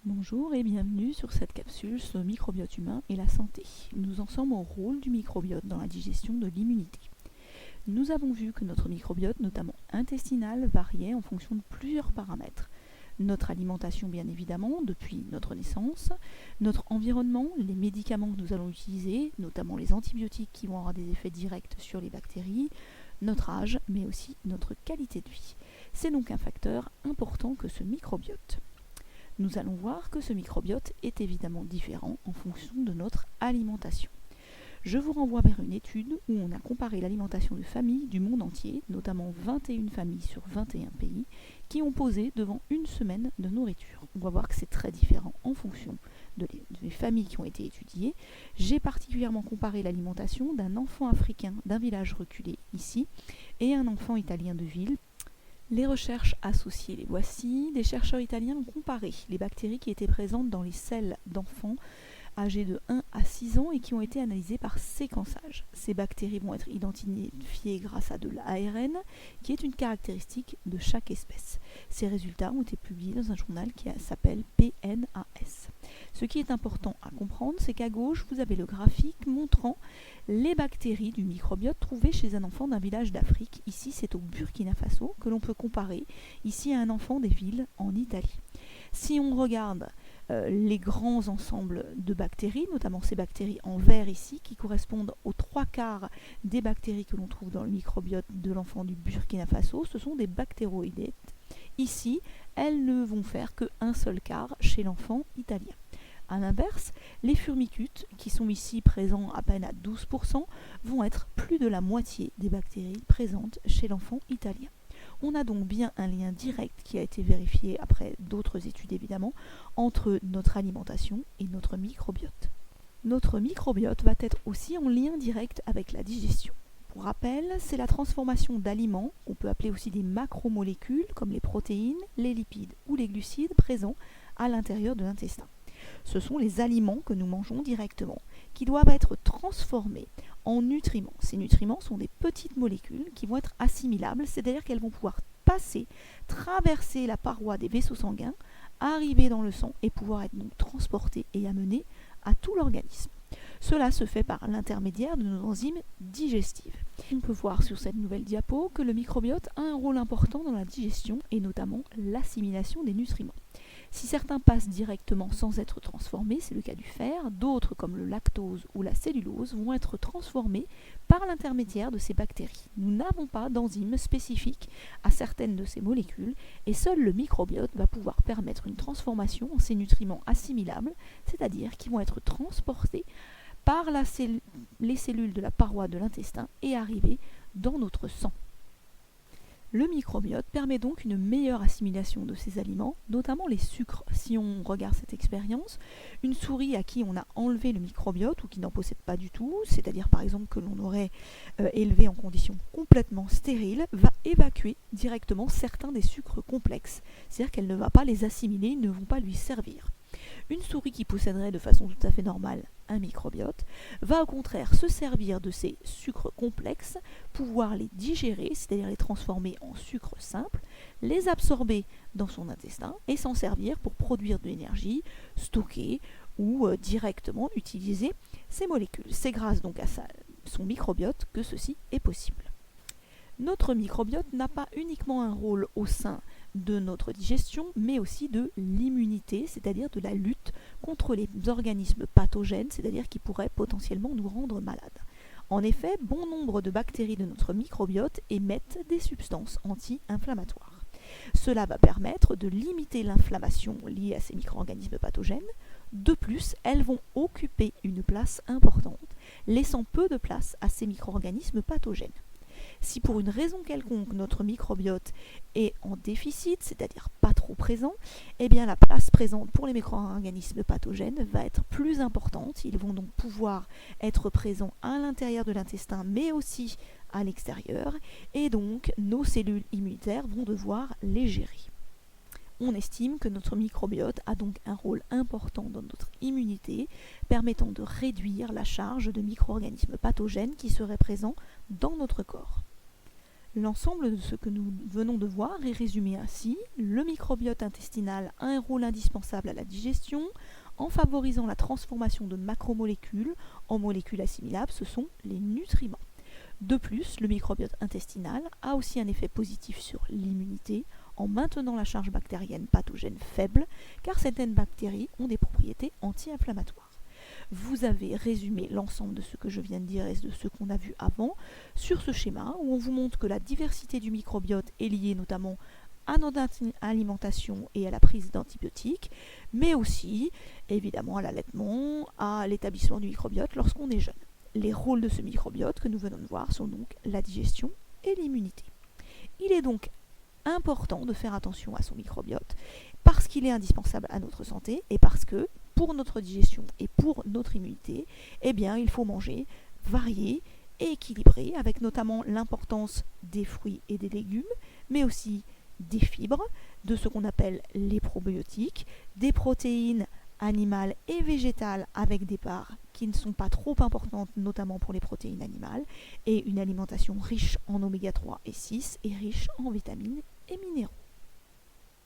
Bonjour et bienvenue sur cette capsule sur le microbiote humain et la santé. Nous en sommes au rôle du microbiote dans la digestion de l'immunité. Nous avons vu que notre microbiote, notamment intestinal, variait en fonction de plusieurs paramètres. Notre alimentation bien évidemment, depuis notre naissance, notre environnement, les médicaments que nous allons utiliser, notamment les antibiotiques qui vont avoir des effets directs sur les bactéries, notre âge, mais aussi notre qualité de vie. C'est donc un facteur important que ce microbiote. Nous allons voir que ce microbiote est évidemment différent en fonction de notre alimentation. Je vous renvoie vers une étude où on a comparé l'alimentation de familles du monde entier, notamment 21 familles sur 21 pays, qui ont posé devant une semaine de nourriture. On va voir que c'est très différent en fonction des familles qui ont été étudiées. J'ai particulièrement comparé l'alimentation d'un enfant africain d'un village reculé ici et un enfant italien de ville. Les recherches associées les voici. Des chercheurs italiens ont comparé les bactéries qui étaient présentes dans les selles d'enfants âgés de 1 à 6 ans et qui ont été analysées par séquençage. Ces bactéries vont être identifiées grâce à de l'ARN, qui est une caractéristique de chaque espèce. Ces résultats ont été publiés dans un journal qui s'appelle PNAS. Ce qui est important à comprendre, c'est qu'à gauche, vous avez le graphique montrant les bactéries du microbiote trouvées chez un enfant d'un village d'Afrique. Ici, c'est au Burkina Faso que l'on peut comparer ici à un enfant des villes en Italie. Si on regarde les grands ensembles de bactéries, notamment ces bactéries en vert ici, qui correspondent aux 3/4 des bactéries que l'on trouve dans le microbiote de l'enfant du Burkina Faso, ce sont des bactéroïdètes. Ici, elles ne vont faire qu'un seul quart chez l'enfant italien. A l'inverse, les firmicutes, qui sont ici présents à peine à 12%, vont être plus de la moitié des bactéries présentes chez l'enfant italien. On a donc bien un lien direct qui a été vérifié après d'autres études évidemment, entre notre alimentation et notre microbiote. Notre microbiote va être aussi en lien direct avec la digestion. Pour rappel, c'est la transformation d'aliments, qu'on peut appeler aussi des macromolécules, comme les protéines, les lipides ou les glucides présents à l'intérieur de l'intestin. Ce sont les aliments que nous mangeons directement, qui doivent être transformés en nutriments. Ces nutriments sont des petites molécules qui vont être assimilables, c'est-à-dire qu'elles vont pouvoir passer, traverser la paroi des vaisseaux sanguins, arriver dans le sang et pouvoir être donc transportées et amenées à tout l'organisme. Cela se fait par l'intermédiaire de nos enzymes digestives. On peut voir sur cette nouvelle diapo que le microbiote a un rôle important dans la digestion et notamment l'assimilation des nutriments. Si certains passent directement sans être transformés, c'est le cas du fer, d'autres comme le lactose ou la cellulose vont être transformés par l'intermédiaire de ces bactéries. Nous n'avons pas d'enzymes spécifiques à certaines de ces molécules et seul le microbiote va pouvoir permettre une transformation en ces nutriments assimilables, c'est-à-dire qui vont être transportés par les cellules de la paroi de l'intestin et arriver dans notre sang. Le microbiote permet donc une meilleure assimilation de ces aliments, notamment les sucres. Si on regarde cette expérience, une souris à qui on a enlevé le microbiote ou qui n'en possède pas du tout, c'est-à-dire par exemple que l'on aurait élevé en conditions complètement stériles, va évacuer directement certains des sucres complexes. C'est-à-dire qu'elle ne va pas les assimiler, ils ne vont pas lui servir. Une souris qui posséderait de façon tout à fait normale un microbiote va au contraire se servir de ces sucres complexes, pouvoir les digérer, c'est-à-dire les transformer en sucres simples, les absorber dans son intestin et s'en servir pour produire de l'énergie, stocker ou directement utiliser ces molécules. C'est grâce donc à son microbiote que ceci est possible. Notre microbiote n'a pas uniquement un rôle au sein de notre digestion, mais aussi de l'immunité, c'est-à-dire de la lutte contre les organismes pathogènes, c'est-à-dire qui pourraient potentiellement nous rendre malades. En effet, bon nombre de bactéries de notre microbiote émettent des substances anti-inflammatoires. Cela va permettre de limiter l'inflammation liée à ces micro-organismes pathogènes. De plus, elles vont occuper une place importante, laissant peu de place à ces micro-organismes pathogènes. Si pour une raison quelconque notre microbiote est en déficit, c'est-à-dire pas trop présent, eh bien la place présente pour les micro-organismes pathogènes va être plus importante. Ils vont donc pouvoir être présents à l'intérieur de l'intestin mais aussi à l'extérieur et donc nos cellules immunitaires vont devoir les gérer. On estime que notre microbiote a donc un rôle important dans notre immunité, permettant de réduire la charge de micro-organismes pathogènes qui seraient présents dans notre corps. L'ensemble de ce que nous venons de voir est résumé ainsi. Le microbiote intestinal a un rôle indispensable à la digestion en favorisant la transformation de macromolécules en molécules assimilables, ce sont les nutriments. De plus, le microbiote intestinal a aussi un effet positif sur l'immunité en maintenant la charge bactérienne pathogène faible, car certaines bactéries ont des propriétés anti-inflammatoires. Vous avez résumé l'ensemble de ce que je viens de dire et de ce qu'on a vu avant sur ce schéma où on vous montre que la diversité du microbiote est liée notamment à notre alimentation et à la prise d'antibiotiques, mais aussi évidemment à l'allaitement, à l'établissement du microbiote lorsqu'on est jeune. Les rôles de ce microbiote que nous venons de voir sont donc la digestion et l'immunité. Il est donc important de faire attention à son microbiote parce qu'il est indispensable à notre santé et parce que pour notre digestion et pour notre immunité, eh bien, il faut manger varié et équilibré avec notamment l'importance des fruits et des légumes, mais aussi des fibres, de ce qu'on appelle les probiotiques, des protéines animales et végétales avec des parts qui ne sont pas trop importantes, notamment pour les protéines animales, et une alimentation riche en oméga 3 et 6 et riche en vitamines et minéraux.